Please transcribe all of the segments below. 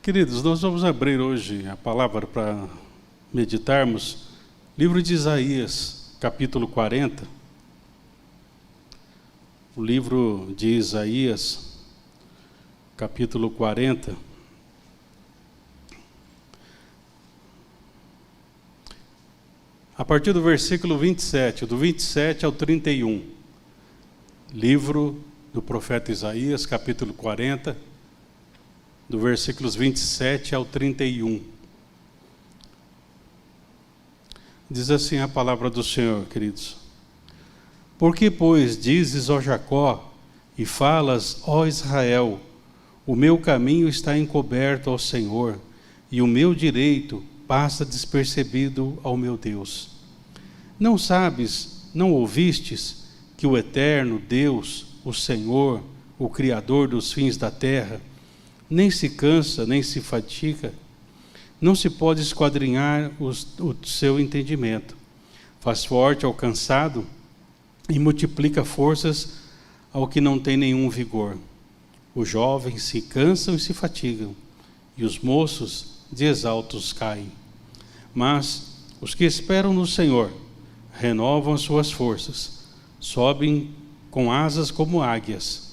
Queridos, nós vamos abrir hoje a palavra para meditarmos, livro de Isaías, capítulo 40. O livro de Isaías, capítulo 40. A partir do versículo 27, do 27 ao 31. Livro do profeta Isaías, capítulo 40, do versículos 27 ao 31. Diz assim a palavra do Senhor, queridos. Por que, pois, dizes, ó Jacó, e falas, ó Israel, o meu caminho está encoberto ao Senhor, e o meu direito passa despercebido ao meu Deus. Não sabes, não ouvistes, que o eterno Deus, o Senhor, o Criador dos fins da terra, nem se cansa, nem se fatiga, não se pode esquadrinhar o seu entendimento. Faz forte ao cansado e multiplica forças ao que não tem nenhum vigor. Os jovens se cansam e se fatigam, e os moços de exaltos caem. Mas os que esperam no Senhor renovam as suas forças, sobem com asas como águias,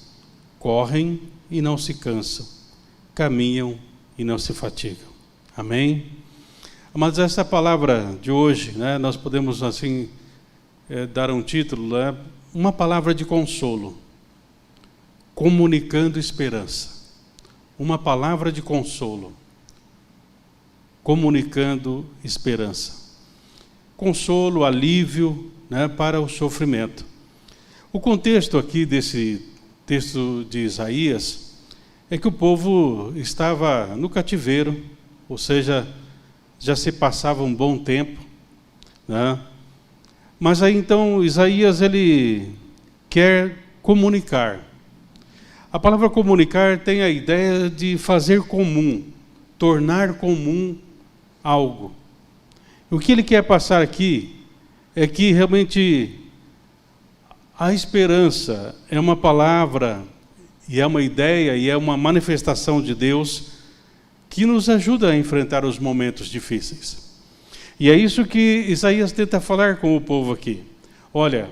correm e não se cansam, caminham e não se fatigam. Amém? Mas essa palavra de hoje, nós podemos assim dar um título, uma palavra de consolo, comunicando esperança. Uma palavra de consolo, comunicando esperança. Consolo, alívio, para o sofrimento. O contexto aqui desse texto de Isaías é que o povo estava no cativeiro, ou seja, já se passava um bom tempo, Mas aí então Isaías ele quer comunicar. A palavra comunicar tem a ideia de fazer comum, tornar comum algo. O que ele quer passar aqui é que realmente a esperança é uma palavra, e é uma ideia, e é uma manifestação de Deus que nos ajuda a enfrentar os momentos difíceis. E é isso que Isaías tenta falar com o povo aqui. Olha,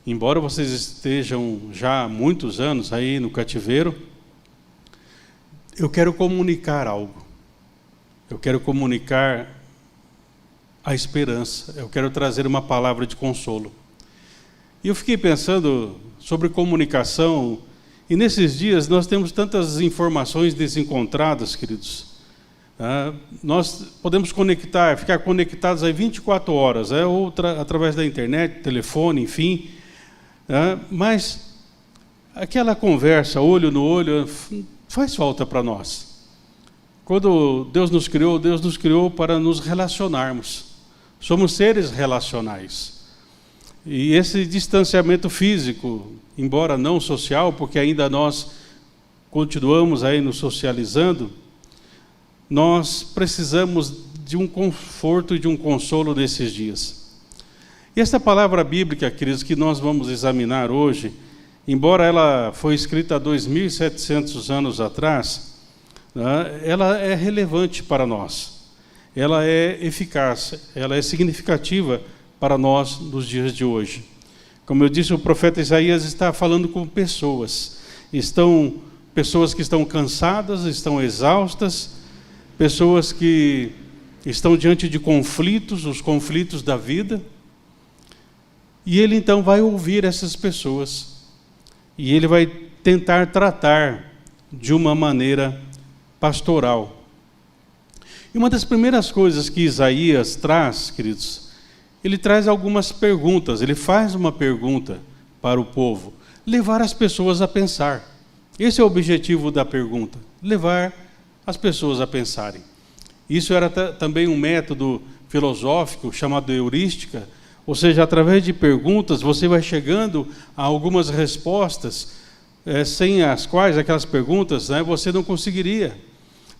embora vocês estejam já há muitos anos aí no cativeiro, eu quero comunicar algo. Eu quero comunicar a esperança. Eu quero trazer uma palavra de consolo. E eu fiquei pensando sobre comunicação. E nesses dias nós temos tantas informações desencontradas, queridos. Nós podemos ficar conectados aí 24 horas, ou através da internet, telefone, enfim. Mas aquela conversa, olho no olho, faz falta para nós. Quando Deus nos criou para nos relacionarmos. Somos seres relacionais. E esse distanciamento físico, embora não social, porque ainda nós continuamos aí nos socializando, nós precisamos de um conforto e de um consolo nesses dias. E esta palavra bíblica, queridos, que nós vamos examinar hoje, embora ela foi escrita há 2.700 anos atrás, ela é relevante para nós. Ela é eficaz, ela é significativa para nós nos dias de hoje. Como eu disse, o profeta Isaías está falando com pessoas. Pessoas que estão cansadas, estão exaustas, pessoas que estão diante de conflitos, os conflitos da vida. E ele então vai ouvir essas pessoas. E ele vai tentar tratar de uma maneira pastoral. E uma das primeiras coisas que Isaías traz, queridos, ele traz algumas perguntas, ele faz uma pergunta para o povo, levar as pessoas a pensar. Esse é o objetivo da pergunta, levar as pessoas a pensarem. Isso era também um método filosófico chamado heurística, ou seja, através de perguntas você vai chegando a algumas respostas, sem as quais aquelas perguntas você não conseguiria.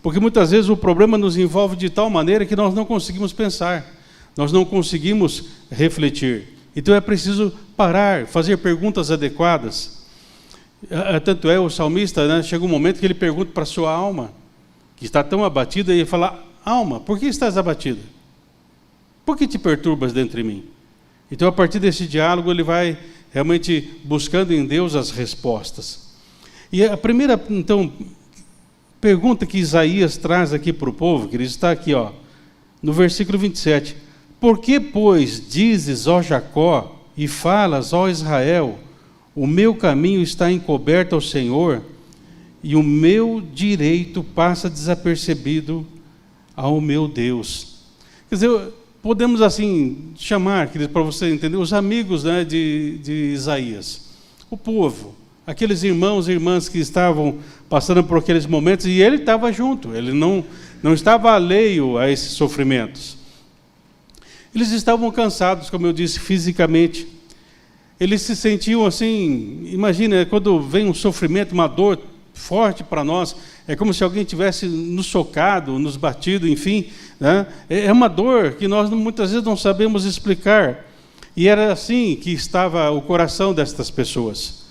Porque muitas vezes o problema nos envolve de tal maneira que nós não conseguimos pensar. Nós não conseguimos refletir. Então é preciso parar, fazer perguntas adequadas. Tanto é o salmista, chega um momento que ele pergunta para a sua alma, que está tão abatida, e ele fala: alma, por que estás abatida? Por que te perturbas dentro de mim? Então, a partir desse diálogo, ele vai realmente buscando em Deus as respostas. E a primeira, então, pergunta que Isaías traz aqui para o povo, que ele está aqui, ó, no versículo 27. Por que, pois, dizes, ó Jacó, e falas, ó Israel, o meu caminho está encoberto ao Senhor, e o meu direito passa desapercebido ao meu Deus. Quer dizer, podemos assim chamar, para você entender, os amigos, né, de Isaías, o povo, aqueles irmãos e irmãs que estavam passando por aqueles momentos, e ele estava junto, ele não estava alheio a esses sofrimentos. Eles estavam cansados, como eu disse, fisicamente. Eles se sentiam assim, imagina, quando vem um sofrimento, uma dor forte para nós, é como se alguém tivesse nos socado, nos batido, enfim, né? É uma dor que nós muitas vezes não sabemos explicar. E era assim que estava o coração destas pessoas.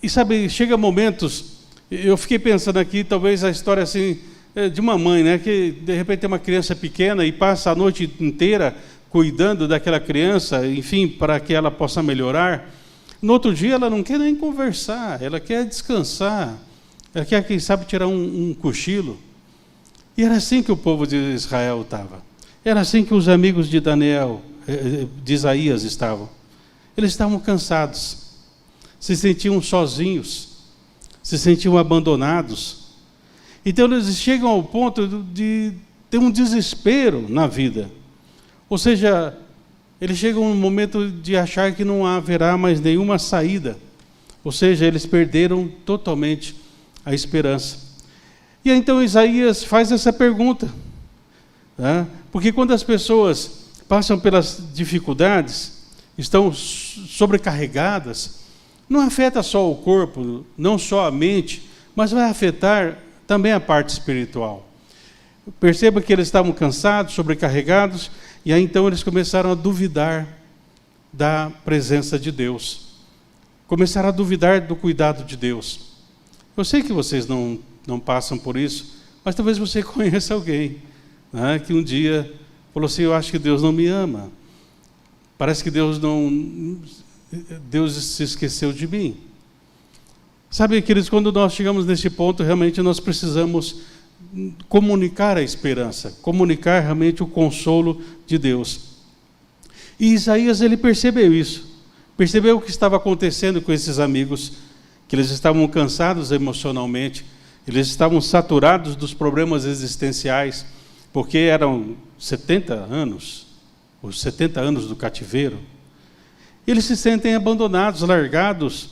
E sabe, chega momentos, eu fiquei pensando aqui, talvez a história assim, de uma mãe, né, que de repente tem uma criança pequena e passa a noite inteira cuidando daquela criança, enfim, para que ela possa melhorar. No outro dia ela não quer nem conversar, ela quer descansar, ela quer, quem sabe, tirar um cochilo. E era assim que o povo de Israel estava. Era assim que os amigos de Daniel, de Isaías estavam. Eles estavam cansados, se sentiam sozinhos, se sentiam abandonados. Então eles chegam ao ponto de ter um desespero na vida. Ou seja, eles chegam a um momento de achar que não haverá mais nenhuma saída. Ou seja, eles perderam totalmente a esperança. E aí, então Isaías faz essa pergunta, né? Porque quando as pessoas passam pelas dificuldades, estão sobrecarregadas, não afeta só o corpo, não só a mente, mas vai afetar também a parte espiritual. Perceba que eles estavam cansados, sobrecarregados, e aí então eles começaram a duvidar da presença de Deus. Começaram a duvidar do cuidado de Deus. Eu sei que vocês não passam por isso, mas talvez você conheça alguém, né, que um dia falou assim: eu acho que Deus não me ama. Parece que Deus se esqueceu de mim. Sabe, queridos, quando nós chegamos nesse ponto, realmente nós precisamos comunicar a esperança, comunicar realmente o consolo de Deus. E Isaías, ele percebeu isso, percebeu o que estava acontecendo com esses amigos, que eles estavam cansados emocionalmente, eles estavam saturados dos problemas existenciais, porque eram 70 anos, os 70 anos do cativeiro. Eles se sentem abandonados, largados,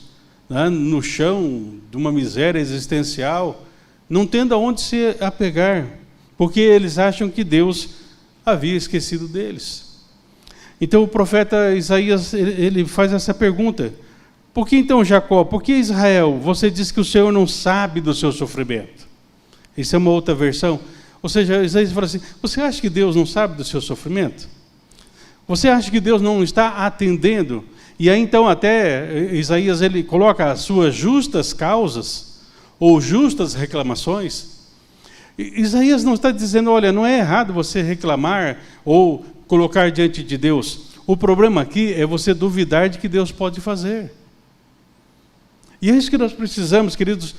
né, no chão de uma miséria existencial, não tendo aonde se apegar, porque eles acham que Deus havia esquecido deles. Então o profeta Isaías, ele faz essa pergunta: por que então, Jacó, por que Israel, você diz que o Senhor não sabe do seu sofrimento? Isso é uma outra versão. Ou seja, Isaías fala assim: você acha que Deus não sabe do seu sofrimento? Você acha que Deus não está atendendo? E aí então até Isaías, ele coloca as suas justas causas, ou justas reclamações. Isaías não está dizendo: olha, não é errado você reclamar ou colocar diante de Deus. O problema aqui é você duvidar de que Deus pode fazer. E é isso que nós precisamos, queridos.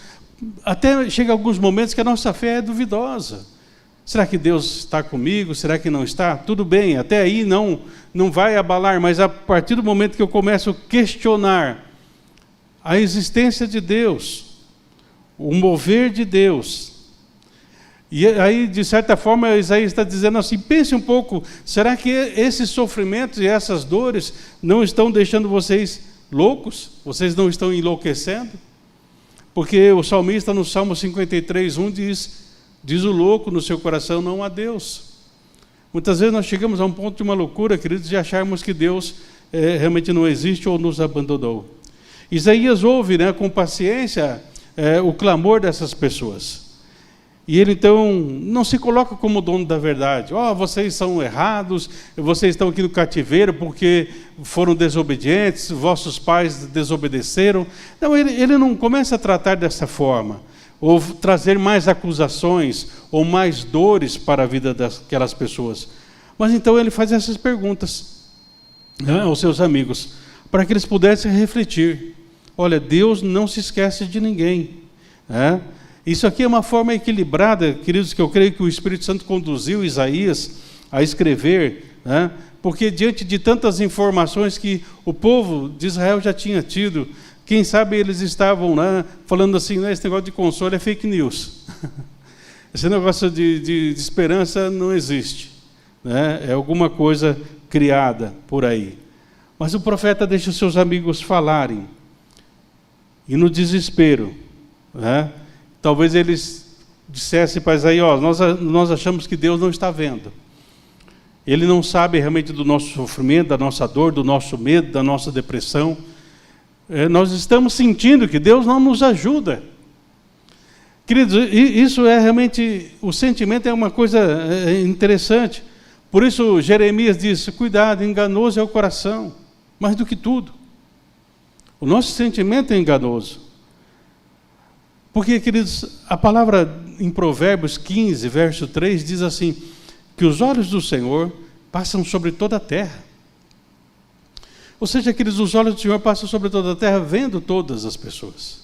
Até chega alguns momentos que a nossa fé é duvidosa. Será que Deus está comigo? Será que não está? Tudo bem, até aí não vai abalar, mas a partir do momento que eu começo a questionar a existência de Deus, o mover de Deus, e aí, de certa forma, Isaías está dizendo assim: pense um pouco, será que esses sofrimentos e essas dores não estão deixando vocês loucos? Vocês não estão enlouquecendo? Porque o salmista no Salmo 53:1 diz o louco no seu coração não há Deus. Muitas vezes nós chegamos a um ponto de uma loucura, queridos, de acharmos que Deus realmente não existe ou nos abandonou. Isaías ouve, né, com paciência o clamor dessas pessoas. E ele então não se coloca como dono da verdade. Vocês são errados, vocês estão aqui no cativeiro porque foram desobedientes, vossos pais desobedeceram. Não, ele não começa a tratar dessa forma. ou trazer mais acusações, ou mais dores para a vida daquelas pessoas. Mas então ele faz essas perguntas, né, aos seus amigos, para que eles pudessem refletir. Olha, Deus não se esquece de ninguém, né? Isso aqui é uma forma equilibrada, queridos, que eu creio que o Espírito Santo conduziu Isaías a escrever, né? Porque diante de tantas informações que o povo de Israel já tinha tido, quem sabe eles estavam, né, falando assim, né, esse negócio de consolo é fake news. Esse negócio de esperança não existe, né? É alguma coisa criada por aí. Mas o profeta deixa os seus amigos falarem. E no desespero, né, talvez eles dissessem para Isaías, nós achamos que Deus não está vendo. Ele não sabe realmente do nosso sofrimento, da nossa dor, do nosso medo, da nossa depressão. Nós estamos sentindo que Deus não nos ajuda. Queridos, isso é realmente, o sentimento é uma coisa interessante. Por isso Jeremias diz, cuidado, enganoso é o coração, mais do que tudo. O nosso sentimento é enganoso. Porque, queridos, a palavra em Provérbios 15, verso 3, diz assim, que os olhos do Senhor passam sobre toda a terra. Ou seja, queridos, os olhos do Senhor passam sobre toda a terra, vendo todas as pessoas.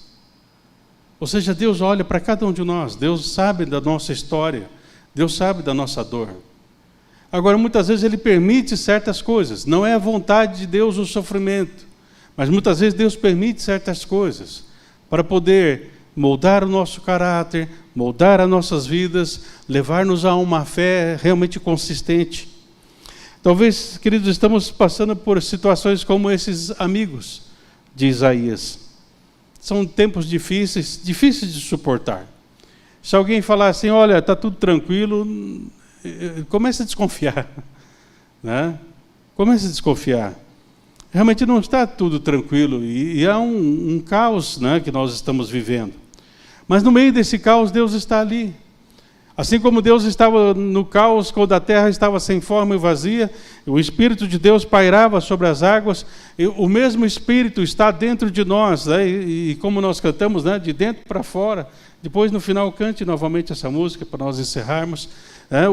Ou seja, Deus olha para cada um de nós, Deus sabe da nossa história, Deus sabe da nossa dor. Agora, muitas vezes Ele permite certas coisas, não é a vontade de Deus o sofrimento, mas muitas vezes Deus permite certas coisas para poder moldar o nosso caráter, moldar as nossas vidas, levar-nos a uma fé realmente consistente. Talvez, queridos, estamos passando por situações como esses amigos de Isaías. São tempos difíceis de suportar. Se alguém falar assim, olha, está tudo tranquilo, comece a desconfiar, né? Comece a desconfiar. Realmente não está tudo tranquilo e há um caos, né, que nós estamos vivendo. Mas no meio desse caos, Deus está ali. Assim como Deus estava no caos, quando a terra estava sem forma e vazia, o Espírito de Deus pairava sobre as águas, o mesmo Espírito está dentro de nós, né? E como nós cantamos, né, de dentro para fora. Depois, no final, cante novamente essa música para nós encerrarmos.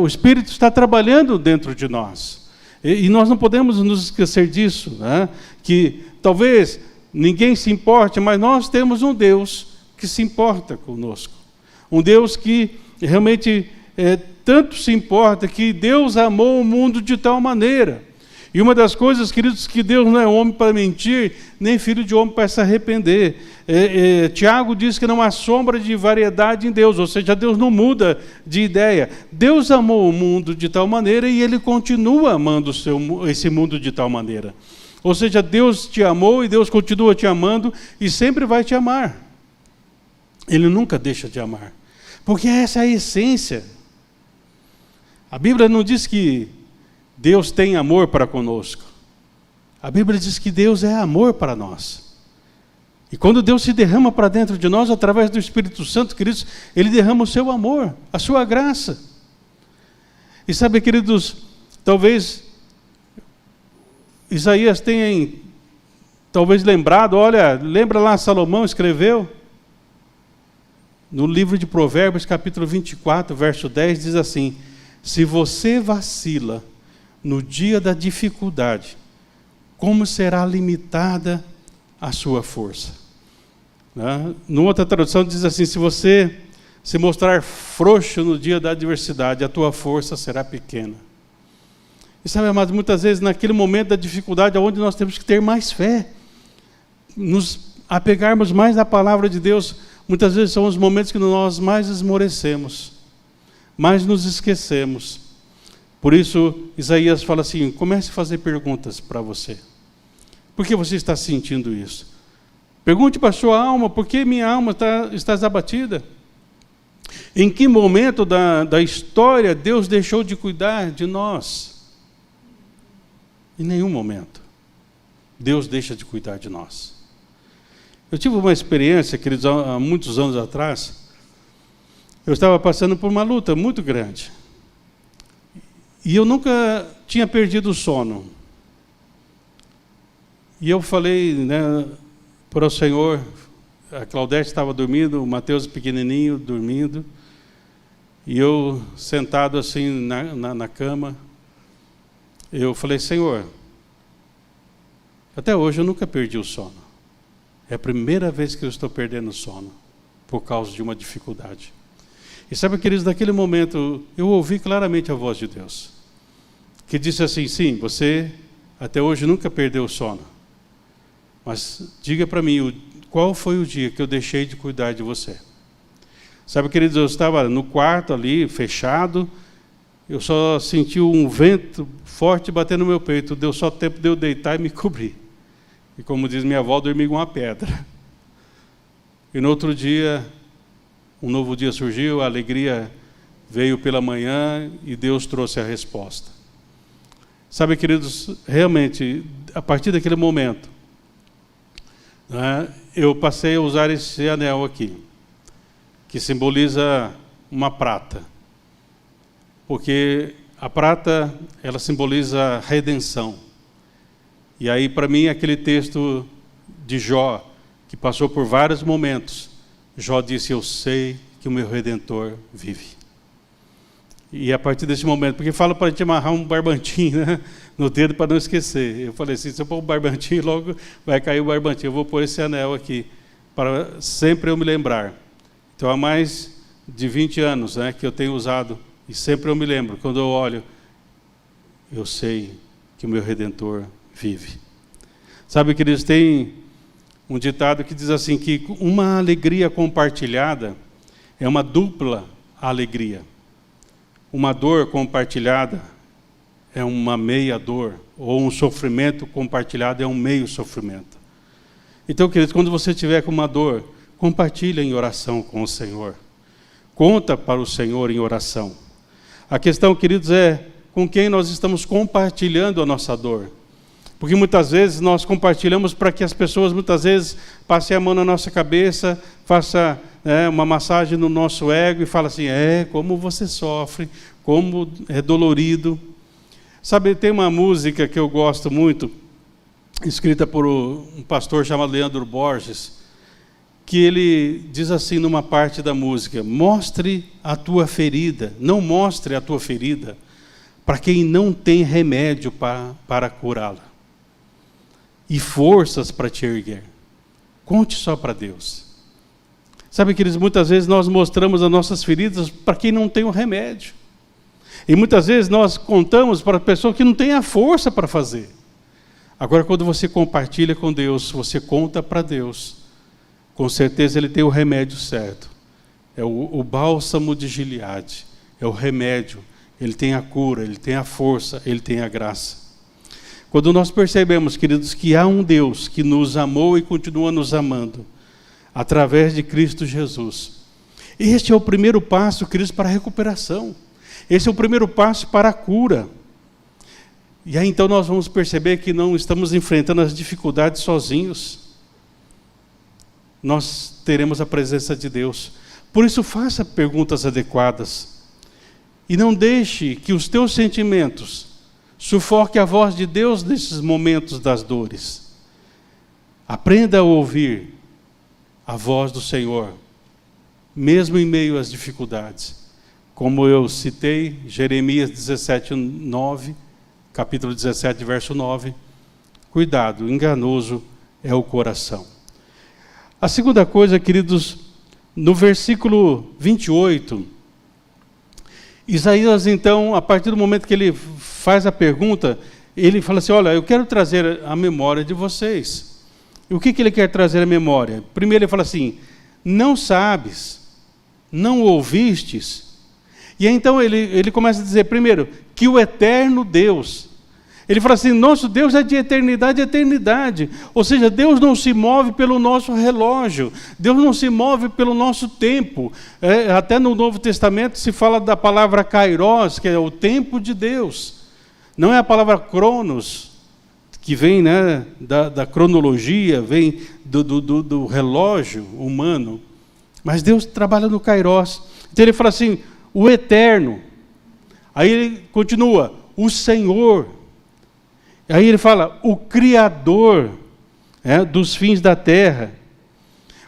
O Espírito está trabalhando dentro de nós. E nós não podemos nos esquecer disso, né? Que talvez ninguém se importe, mas nós temos um Deus que se importa conosco. Um Deus que realmente tanto se importa que Deus amou o mundo de tal maneira. E uma das coisas, queridos, que Deus não é homem para mentir, nem filho de homem para se arrepender. Tiago diz que não há sombra de variedade em Deus, ou seja, Deus não muda de ideia. Deus amou o mundo de tal maneira e Ele continua amando esse mundo de tal maneira. Ou seja, Deus te amou e Deus continua te amando e sempre vai te amar. Ele nunca deixa de amar. Porque essa é a essência. A Bíblia não diz que Deus tem amor para conosco. A Bíblia diz que Deus é amor para nós. E quando Deus se derrama para dentro de nós, através do Espírito Santo, queridos, Ele derrama o seu amor, a sua graça. E sabe, queridos, talvez Isaías tenha talvez lembrado, olha, lembra lá, Salomão escreveu, no livro de Provérbios, capítulo 24, verso 10, diz assim, se você vacila no dia da dificuldade, como será limitada a sua força? Né? Numa outra tradução diz assim, se você se mostrar frouxo no dia da adversidade, a tua força será pequena. E sabe, amados, muitas vezes naquele momento da dificuldade é onde nós temos que ter mais fé, nos apegarmos mais à palavra de Deus. Muitas vezes são os momentos que nós mais esmorecemos, mais nos esquecemos. Por isso, Isaías fala assim, comece a fazer perguntas para você. Por que você está sentindo isso? Pergunte para a sua alma, por que minha alma está abatida? Em que momento da história Deus deixou de cuidar de nós? Em nenhum momento. Deus deixa de cuidar de nós. Eu tive uma experiência, queridos, há muitos anos atrás. Eu estava passando por uma luta muito grande. E eu nunca tinha perdido o sono. E eu falei, né, para o Senhor, a Claudete estava dormindo, o Mateus pequenininho dormindo, e eu sentado assim na cama, eu falei, Senhor, até hoje eu nunca perdi o sono. É a primeira vez que eu estou perdendo o sono, por causa de uma dificuldade. E sabe, queridos, naquele momento eu ouvi claramente a voz de Deus, que disse assim, sim, você até hoje nunca perdeu o sono, mas diga para mim, qual foi o dia que eu deixei de cuidar de você? Sabe, queridos, eu estava no quarto ali, fechado, eu só senti um vento forte batendo no meu peito, deu só tempo de eu deitar e me cobrir. E como diz minha avó, dormi com uma pedra. E no outro dia, um novo dia surgiu, a alegria veio pela manhã e Deus trouxe a resposta. Sabe, queridos, realmente, a partir daquele momento, né, eu passei a usar esse anel aqui, que simboliza uma prata. Porque a prata, ela simboliza redenção. E aí, para mim, aquele texto de Jó, que passou por vários momentos, Jó disse, eu sei que o meu Redentor vive. E a partir desse momento, porque fala para a gente amarrar um barbantinho, né, no dedo para não esquecer. Eu falei assim, se eu pôr um barbantinho, logo vai cair o barbantinho. Eu vou pôr esse anel aqui, para sempre eu me lembrar. Então, há mais de 20 anos, né, que eu tenho usado, e sempre eu me lembro, quando eu olho, eu sei que o meu Redentor vive. Sabe, queridos, tem um ditado que diz assim, que uma alegria compartilhada é uma dupla alegria. Uma dor compartilhada é uma meia dor, ou um sofrimento compartilhado é um meio sofrimento. Então, queridos, quando você tiver com uma dor, compartilha em oração com o Senhor. Conta para o Senhor em oração. A questão, queridos, é com quem nós estamos compartilhando a nossa dor. Porque muitas vezes nós compartilhamos para que as pessoas, muitas vezes, passem a mão na nossa cabeça, façam uma massagem no nosso ego e falem assim, como você sofre, como é dolorido. Sabe, tem uma música que eu gosto muito, escrita por um pastor chamado Leandro Borges, que ele diz assim numa parte da música, mostre a tua ferida, não mostre a tua ferida para quem não tem remédio para curá-la. E forças para te erguer. Conte só para Deus. Sabe, queridos, muitas vezes nós mostramos as nossas feridas para quem não tem o remédio. E muitas vezes nós contamos para a pessoa que não tem a força para fazer. Agora, quando você compartilha com Deus, você conta para Deus, com certeza Ele tem o remédio certo. É o bálsamo de Gileade. É o remédio. Ele tem a cura, Ele tem a força, Ele tem a graça. Quando nós percebemos, queridos, que há um Deus que nos amou e continua nos amando, através de Cristo Jesus. Este é o primeiro passo, queridos, para a recuperação. Esse é o primeiro passo para a cura. E aí então nós vamos perceber que não estamos enfrentando as dificuldades sozinhos. Nós teremos a presença de Deus. Por isso, faça perguntas adequadas. E não deixe que os teus sentimentos sufoque a voz de Deus nesses momentos das dores. Aprenda a ouvir a voz do Senhor, mesmo em meio às dificuldades. Como eu citei, Jeremias 17, 9, capítulo 17, verso 9. Cuidado, enganoso é o coração. A segunda coisa, queridos, no versículo 28, Isaías, então, a partir do momento que ele faz a pergunta, ele fala assim, olha, eu quero trazer a memória de vocês. E o que ele quer trazer à memória? Primeiro ele fala assim, não sabes, não ouvistes. E aí, então ele começa a dizer, primeiro, que o eterno Deus, ele fala assim, nosso Deus é de eternidade a eternidade. Ou seja, Deus não se move pelo nosso relógio. Deus não se move pelo nosso tempo. Até no Novo Testamento se fala da palavra kairos, que é o tempo de Deus. Não é a palavra cronos, que vem, né, da cronologia, vem do relógio humano. Mas Deus trabalha no kairos. Então ele fala assim, o eterno. Aí ele continua, o Senhor. Aí ele fala, o Criador dos fins da terra.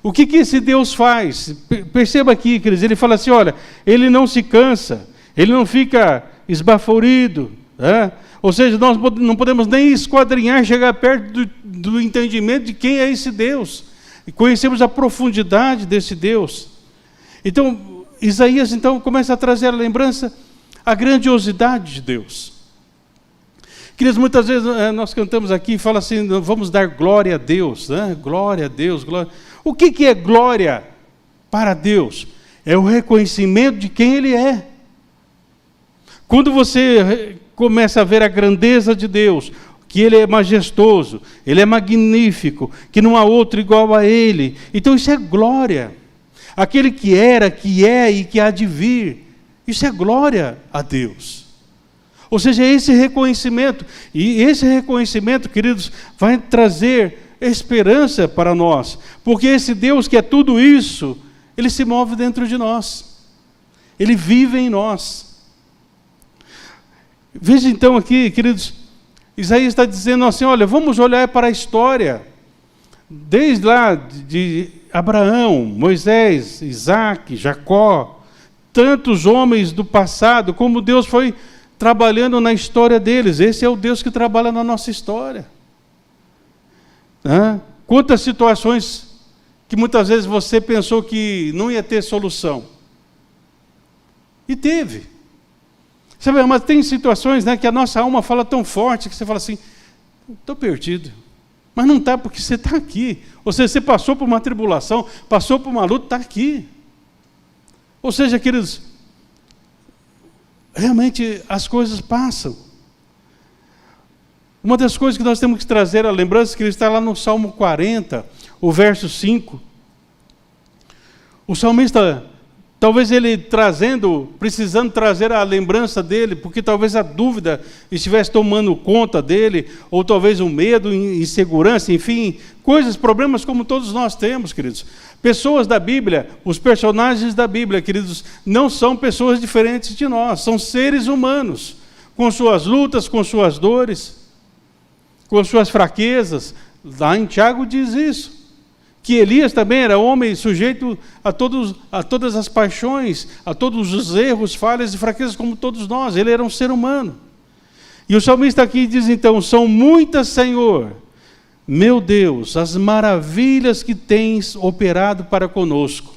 O que esse Deus faz? Perceba aqui, queridos, ele fala assim, olha, ele não se cansa, ele não fica esbaforido, né? Ou seja, nós não podemos nem esquadrinhar, chegar perto do entendimento de quem é esse Deus. E conhecemos a profundidade desse Deus. Então, Isaías então começa a trazer a lembrança, a grandiosidade de Deus. Queridos, muitas vezes nós cantamos aqui e fala assim, vamos dar glória a Deus, né? Glória a Deus, glória. O que é glória para Deus? É o reconhecimento de quem Ele é. Quando você começa a ver a grandeza de Deus, que Ele é majestoso, Ele é magnífico, que não há outro igual a Ele, então isso é glória. Aquele que era, que é e que há de vir, isso é glória a Deus. Ou seja, esse reconhecimento, e esse reconhecimento, queridos, vai trazer esperança para nós, porque esse Deus que é tudo isso, Ele se move dentro de nós, Ele vive em nós. Veja então aqui, queridos, Isaías está dizendo assim, olha, vamos olhar para a história, desde lá de Abraão, Moisés, Isaac, Jacó, tantos homens do passado, como Deus foi trabalhando na história deles. Esse é o Deus que trabalha na nossa história. Quantas situações que muitas vezes você pensou que não ia ter solução. E teve. Sabe, mas tem situações, né, que a nossa alma fala tão forte que você fala assim, estou perdido. Mas não está, porque você está aqui. Ou seja, você passou por uma tribulação, passou por uma luta, está aqui. Ou seja, queridos, realmente as coisas passam. Uma das coisas que nós temos que trazer a lembrança, que ele está lá no Salmo 40, o verso 5. O salmista, talvez ele precisando trazer a lembrança dele, porque talvez a dúvida estivesse tomando conta dele, ou talvez o medo, insegurança, enfim, coisas, problemas como todos nós temos, queridos. Pessoas da Bíblia, os personagens da Bíblia, queridos, não são pessoas diferentes de nós, são seres humanos, com suas lutas, com suas dores, com suas fraquezas. Lá em Tiago diz isso. Que Elias também era homem sujeito a todas as paixões, a todos os erros, falhas e fraquezas como todos nós. Ele era um ser humano. E o salmista aqui diz então, são muitas, Senhor, meu Deus, as maravilhas que tens operado para conosco.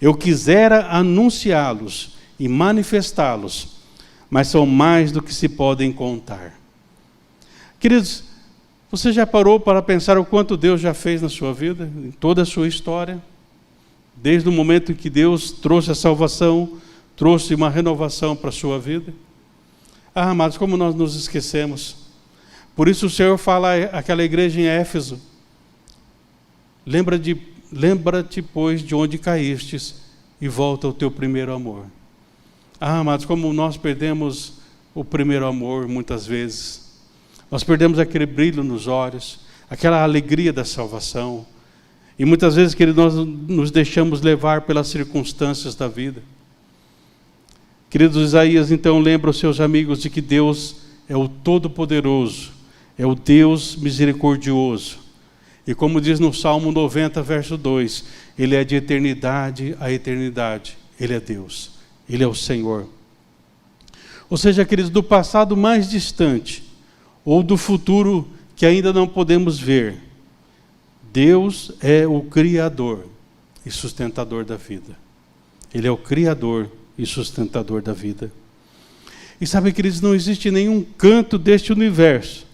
Eu quisera anunciá-los e manifestá-los, mas são mais do que se podem contar. Queridos, você já parou para pensar o quanto Deus já fez na sua vida, em toda a sua história? Desde o momento em que Deus trouxe a salvação, trouxe uma renovação para a sua vida? Amados, como nós nos esquecemos. Por isso o Senhor fala àquela igreja em Éfeso, lembra-te, pois, de onde caístes e volta ao teu primeiro amor. Amados, como nós perdemos o primeiro amor muitas vezes. Nós perdemos aquele brilho nos olhos, aquela alegria da salvação. E muitas vezes, querido, nós nos deixamos levar pelas circunstâncias da vida. Queridos, Isaías então lembra os seus amigos de que Deus é o Todo-Poderoso, é o Deus misericordioso. E como diz no Salmo 90, verso 2, Ele é de eternidade a eternidade. Ele é Deus, Ele é o Senhor. Ou seja, queridos, do passado mais distante, ou do futuro que ainda não podemos ver, Deus é o Criador e sustentador da vida. Ele é o Criador e sustentador da vida. E sabe, queridos, não existe nenhum canto deste universo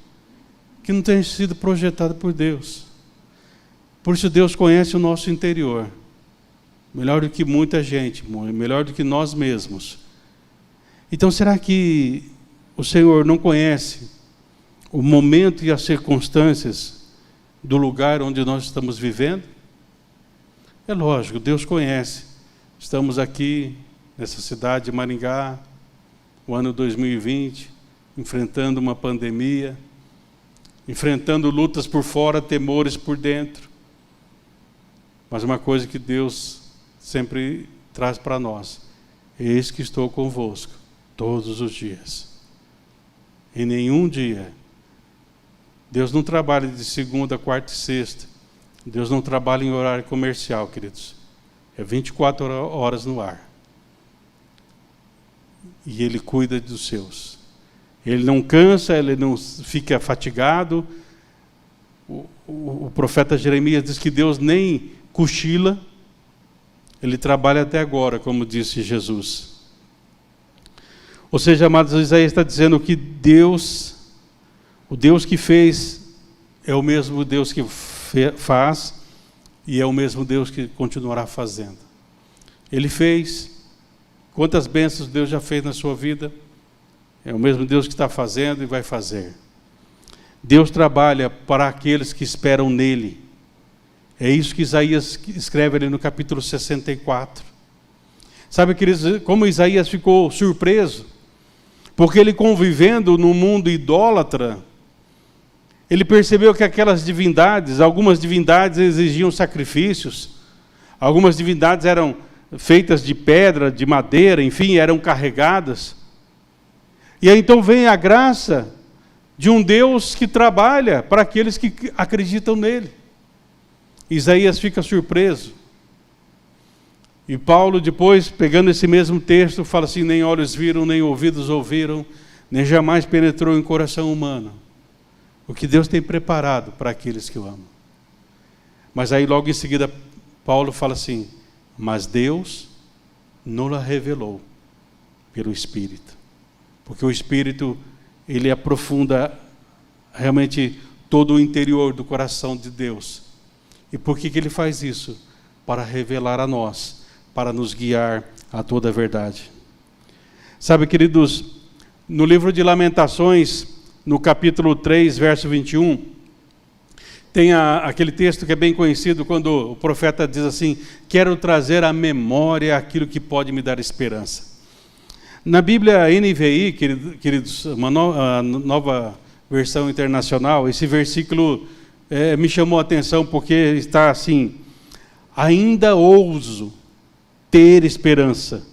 que não tenha sido projetado por Deus. Por isso Deus conhece o nosso interior, melhor do que muita gente, melhor do que nós mesmos. Então será que o Senhor não conhece o momento e as circunstâncias do lugar onde nós estamos vivendo? É lógico, Deus conhece. Estamos aqui nessa cidade de Maringá, o ano 2020, enfrentando uma pandemia, enfrentando lutas por fora, temores por dentro. Mas uma coisa que Deus sempre traz para nós: eis que estou convosco todos os dias. Em nenhum dia. Deus não trabalha de segunda, quarta e sexta, Deus não trabalha em horário comercial, queridos. É 24 horas no ar. E Ele cuida dos seus. Ele não cansa, Ele não fica fatigado. O profeta Jeremias diz que Deus nem cochila. Ele trabalha até agora, como disse Jesus. Ou seja, amados, Isaías está dizendo que Deus, o Deus que fez, é o mesmo Deus que faz e é o mesmo Deus que continuará fazendo. Ele fez. Quantas bênçãos Deus já fez na sua vida? É o mesmo Deus que está fazendo e vai fazer. Deus trabalha para aqueles que esperam nele. É isso que Isaías escreve ali no capítulo 64. Sabe, queridos, como Isaías ficou surpreso? Porque ele, convivendo num mundo idólatra, ele percebeu que aquelas divindades, algumas divindades exigiam sacrifícios, algumas divindades eram feitas de pedra, de madeira, enfim, eram carregadas. E aí então vem a graça de um Deus que trabalha para aqueles que acreditam nele. Isaías fica surpreso. E Paulo, depois, pegando esse mesmo texto, fala assim: nem olhos viram, nem ouvidos ouviram, nem jamais penetrou em coração humano o que Deus tem preparado para aqueles que o amam. Mas aí logo em seguida Paulo fala assim: mas Deus nos revelou pelo Espírito. Porque o Espírito, ele aprofunda realmente todo o interior do coração de Deus. E por que ele faz isso? Para revelar a nós, para nos guiar a toda a verdade. Sabe, queridos, no livro de Lamentações, no capítulo 3, verso 21, tem aquele texto que é bem conhecido, quando o profeta diz assim: quero trazer à memória aquilo que pode me dar esperança. Na Bíblia NVI, queridos, uma nova versão internacional, esse versículo me chamou a atenção, porque está assim: ainda ouso ter esperança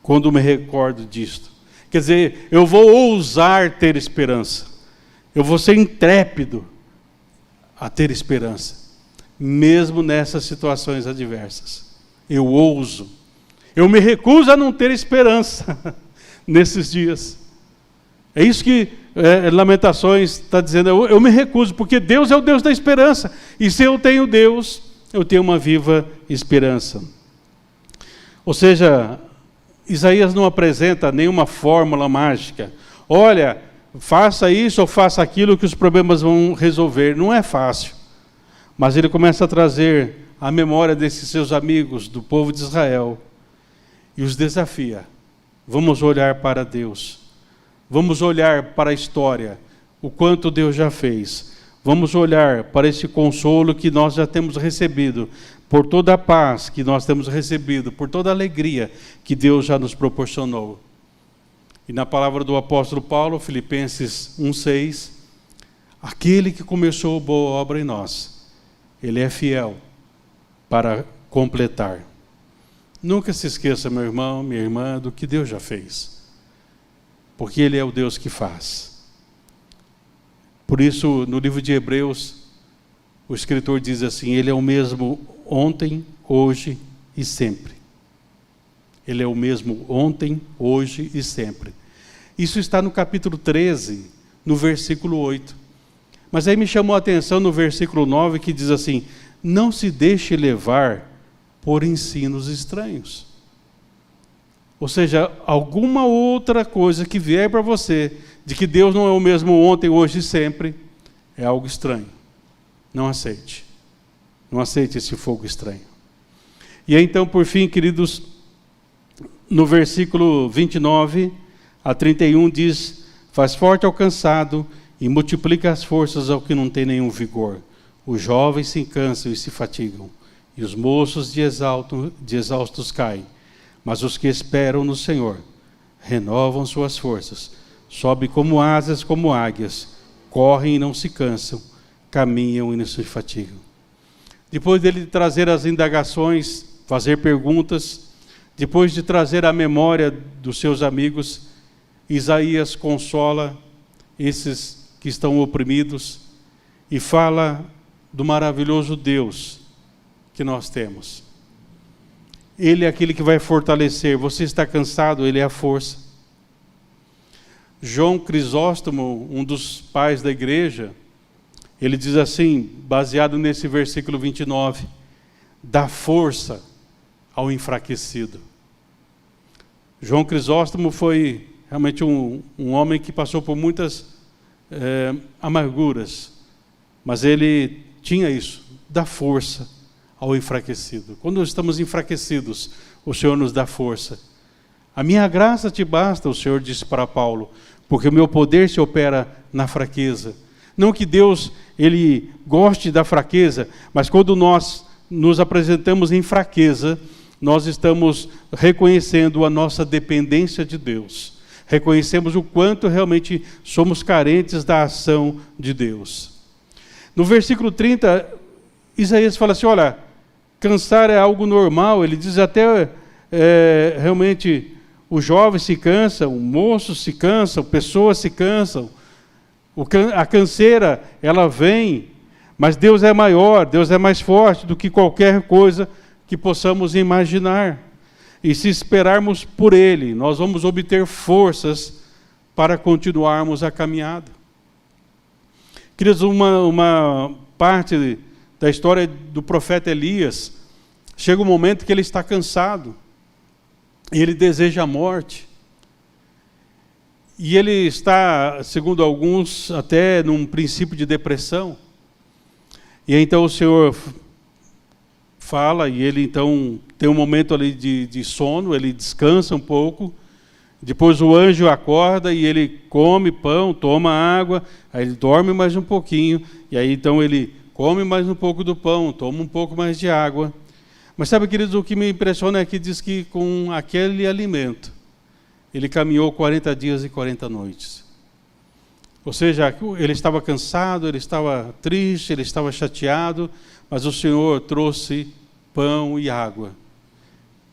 quando me recordo disto. Quer dizer, eu vou ousar ter esperança, eu vou ser intrépido a ter esperança, mesmo nessas situações adversas. Eu ouso, eu me recuso a não ter esperança nesses dias. É isso que Lamentações está dizendo. Eu me recuso, porque Deus é o Deus da esperança, e se eu tenho Deus, eu tenho uma viva esperança. Ou seja, Isaías não apresenta nenhuma fórmula mágica. Olha, faça isso ou faça aquilo que os problemas vão resolver. Não é fácil. Mas ele começa a trazer a memória desses seus amigos, do povo de Israel, e os desafia. Vamos olhar para Deus. Vamos olhar para a história, o quanto Deus já fez. Vamos olhar para esse consolo que nós já temos recebido, por toda a paz que nós temos recebido, por toda a alegria que Deus já nos proporcionou. E na palavra do apóstolo Paulo, Filipenses 1,6, aquele que começou a boa obra em nós, ele é fiel para completar. Nunca se esqueça, meu irmão, minha irmã, do que Deus já fez, porque Ele é o Deus que faz. Por isso, no livro de Hebreus, o escritor diz assim: Ele é o mesmo ontem, hoje e sempre. Ele é o mesmo ontem, hoje e sempre. Isso está no capítulo 13, no versículo 8. Mas aí me chamou a atenção no versículo 9, que diz assim: não se deixe levar por ensinos estranhos. Ou seja, alguma outra coisa que vier para você, de que Deus não é o mesmo ontem, hoje e sempre, é algo estranho. Não aceite. Não aceite esse fogo estranho. E aí, então, por fim, queridos, no versículo 29 a 31 diz: faz forte ao cansado e multiplica as forças ao que não tem nenhum vigor. Os jovens se cansam e se fatigam, e os moços de exaustos caem. Mas os que esperam no Senhor renovam suas forças, sobem como asas, como águias, correm e não se cansam, caminham e não se fatigam. Depois dele trazer as indagações, fazer perguntas, depois de trazer a memória dos seus amigos, Isaías consola esses que estão oprimidos e fala do maravilhoso Deus que nós temos. Ele é aquele que vai fortalecer. Você está cansado, Ele é a força. João Crisóstomo, um dos pais da igreja, ele diz assim, baseado nesse versículo 29, dá força ao enfraquecido. João Crisóstomo foi realmente um homem que passou por muitas amarguras, mas ele tinha isso, dá força ao enfraquecido. Quando estamos enfraquecidos, o Senhor nos dá força. A minha graça te basta, o Senhor disse para Paulo, porque o meu poder se opera na fraqueza. Não que Deus, Ele goste da fraqueza, mas quando nós nos apresentamos em fraqueza, nós estamos reconhecendo a nossa dependência de Deus. Reconhecemos o quanto realmente somos carentes da ação de Deus. No versículo 30, Isaías fala assim, olha, cansar é algo normal. Ele diz até realmente o jovem se cansa, o moço se cansa, pessoas se cansam. A canseira, ela vem, mas Deus é maior, Deus é mais forte do que qualquer coisa que possamos imaginar. E se esperarmos por Ele, nós vamos obter forças para continuarmos a caminhada. Queridos, uma parte da história do profeta Elias, chega um momento que ele está cansado, e ele deseja a morte. E ele está, segundo alguns, até num princípio de depressão. E então o Senhor fala, e ele então tem um momento ali de sono, ele descansa um pouco, depois o anjo acorda e ele come pão, toma água, aí ele dorme mais um pouquinho, e aí então ele come mais um pouco do pão, toma um pouco mais de água. Mas sabe, queridos, o que me impressiona é que diz que com aquele alimento, ele caminhou 40 dias e 40 noites. Ou seja, ele estava cansado, ele estava triste, ele estava chateado, mas o Senhor trouxe pão e água.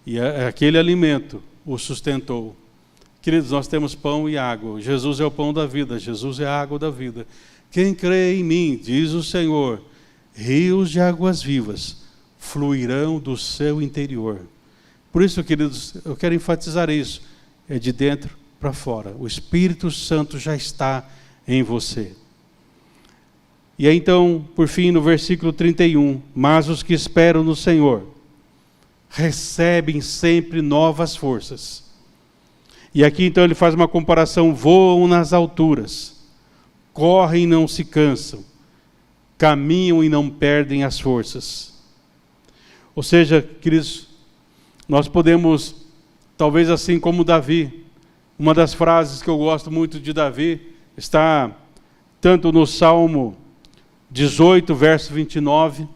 E aquele alimento o sustentou. Queridos, nós temos pão e água. Jesus é o pão da vida, Jesus é a água da vida. Quem crê em mim, diz o Senhor, rios de águas vivas fluirão do seu interior. Por isso, queridos, eu quero enfatizar isso. É de dentro para fora. O Espírito Santo já está em você. E aí, então, por fim, no versículo 31, mas os que esperam no Senhor recebem sempre novas forças. E aqui, então, ele faz uma comparação, voam nas alturas, correm e não se cansam, caminham e não perdem as forças. Ou seja, queridos, nós podemos, talvez assim como Davi, uma das frases que eu gosto muito de Davi, está tanto no Salmo 18, verso 29,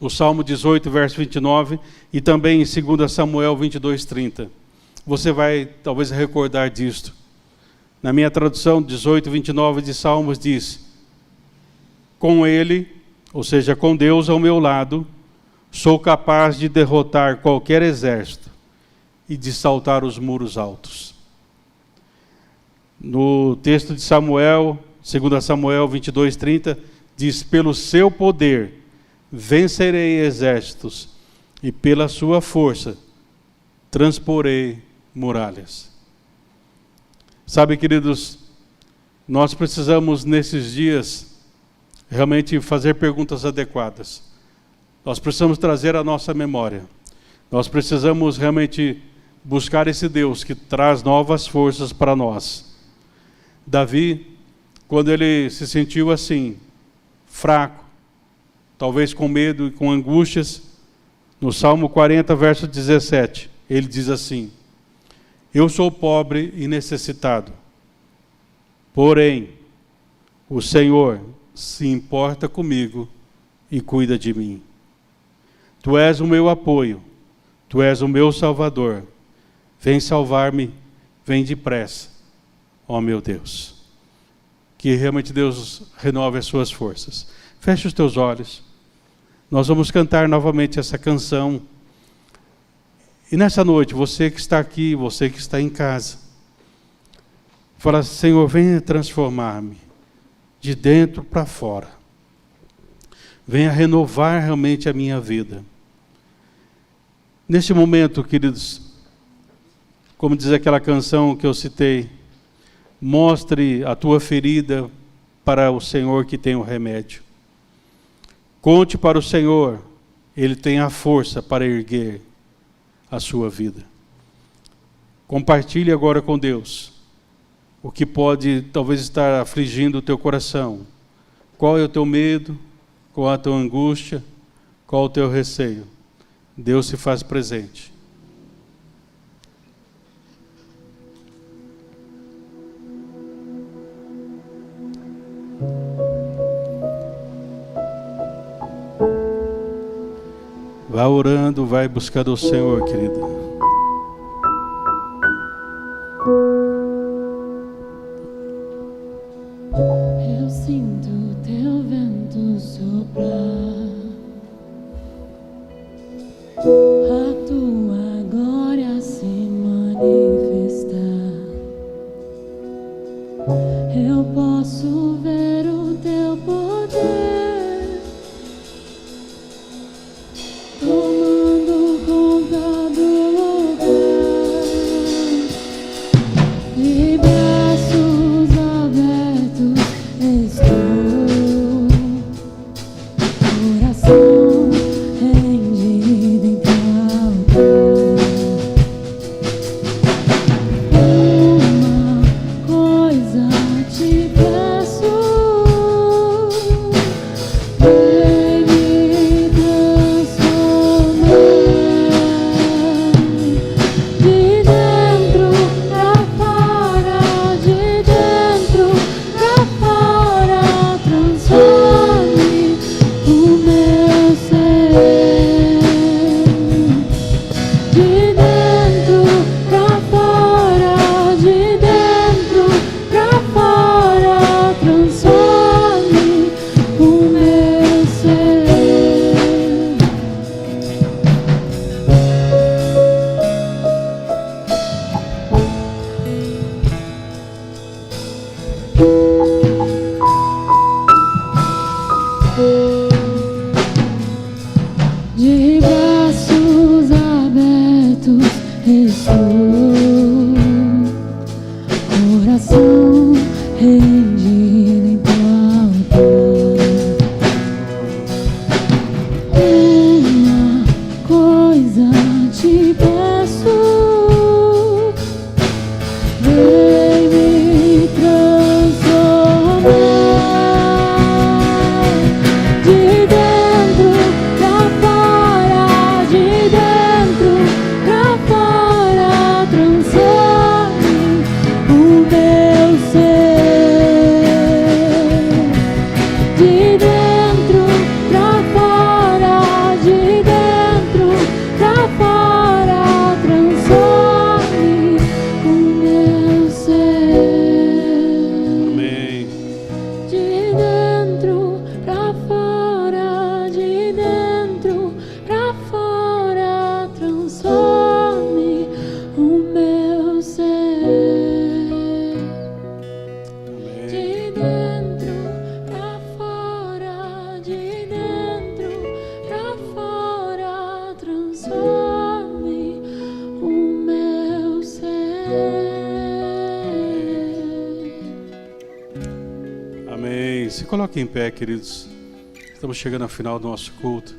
no Salmo 18, verso 29, e também em 2 Samuel 22, 30. Você vai talvez recordar disto. Na minha tradução, 18, 29 de Salmos diz, com Ele, ou seja, com Deus ao meu lado, sou capaz de derrotar qualquer exército e de saltar os muros altos. No texto de Samuel, 2 Samuel 22, 30, diz, pelo seu poder vencerei exércitos e pela sua força transporei muralhas. Sabe, queridos, nós precisamos nesses dias realmente fazer perguntas adequadas. Nós precisamos trazer à nossa memória. Nós precisamos realmente buscar esse Deus que traz novas forças para nós. Davi, quando ele se sentiu assim, fraco, talvez com medo e com angústias, no Salmo 40, verso 17, ele diz assim, eu sou pobre e necessitado, porém, o Senhor se importa comigo e cuida de mim. Tu és o meu apoio, Tu és o meu Salvador. Vem salvar-me, vem depressa, ó meu Deus. Que realmente Deus renove as suas forças. Feche os teus olhos. Nós vamos cantar novamente essa canção. E nessa noite, você que está aqui, você que está em casa, fala, Senhor, venha transformar-me de dentro para fora. venha renovar realmente a minha vida. Neste momento, queridos, como diz aquela canção que eu citei, mostre a tua ferida para o Senhor que tem o remédio. Conte para o Senhor, Ele tem a força para erguer a sua vida. Compartilhe agora com Deus o que pode talvez estar afligindo o teu coração. Qual é o teu medo? Qual é a tua angústia? Qual é o teu receio? Deus se faz presente. Vá orando, vai buscando o Senhor, querido. Eu sinto teu vento soprar, a tua glória se manifestar. Eu posso ver o teu poder tomando conta do lugar. De braços abertos estou, coração rendido em teu altar. Uma coisa te peço, vem me transformar. De dentro pra fora, de dentro pra fora, transforme o meu ser. De dentro pra fora, de dentro pra fora, transforme o meu ser. De braços abertos estou, coração rendido em teu altar. Uma coisa te peço, vem me transformar. De dentro pra fora, de dentro pra fora, transforme o meu ser. De dentro pra fora, de dentro pra fora, transforme o meu ser. Amém. De dentro pra fora, de dentro pra fora, transforme o meu ser. De dentro pra fora, de dentro pra fora, transforme o meu ser. Amém. Se coloque em pé, queridos. Estamos chegando ao final do nosso culto.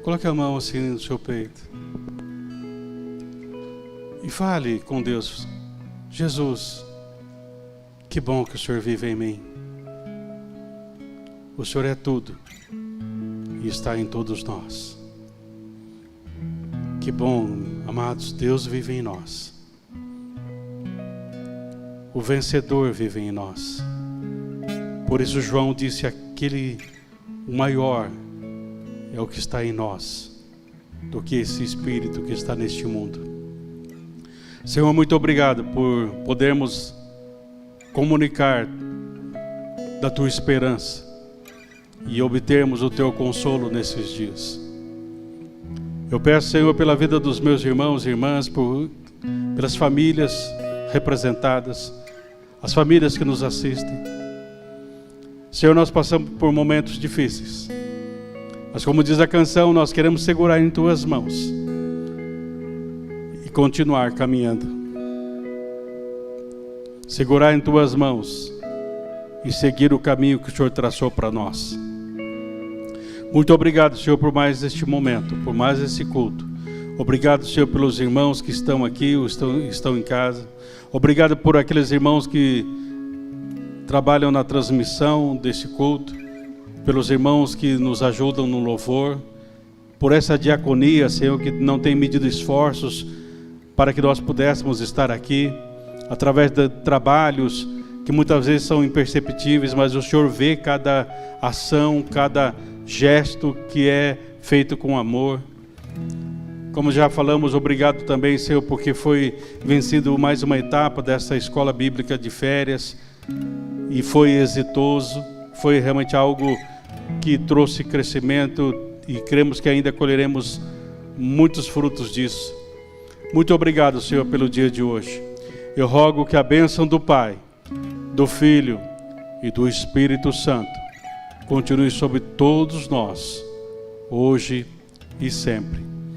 Coloque a mão assim no seu peito. E fale com Deus. Jesus, que bom que o Senhor vive em mim. O Senhor é tudo e está em todos nós. Que bom, amados, Deus vive em nós. O vencedor vive em nós. Por isso João disse, o maior é o que está em nós, do que esse Espírito que está neste mundo. Senhor, muito obrigado por podermos comunicar da Tua esperança e obtermos o Teu consolo nesses dias. Eu peço, Senhor, pela vida dos meus irmãos e irmãs, pelas famílias representadas, as famílias que nos assistem. Senhor, nós passamos por momentos difíceis, Mas como diz a canção, nós queremos segurar em Tuas mãos e continuar caminhando. Segurar em Tuas mãos e seguir o caminho que o Senhor traçou para nós. Muito obrigado, Senhor, por mais este momento, por mais esse culto. Obrigado, Senhor, pelos irmãos que estão aqui ou estão em casa. Obrigado por aqueles irmãos que trabalham na transmissão desse culto, pelos irmãos que nos ajudam no louvor, por essa diaconia, Senhor, que não tem medido esforços para que nós pudéssemos estar aqui, através de trabalhos que muitas vezes são imperceptíveis, mas o Senhor vê cada ação, cada gesto que é feito com amor. Como já falamos, obrigado também, Senhor, porque foi vencido mais uma etapa dessa escola bíblica de férias e foi exitoso, foi realmente algo que trouxe crescimento e cremos que ainda colheremos muitos frutos disso. Muito obrigado, Senhor, pelo dia de hoje. Eu rogo que a bênção do Pai, do Filho e do Espírito Santo continue sobre todos nós, hoje e sempre.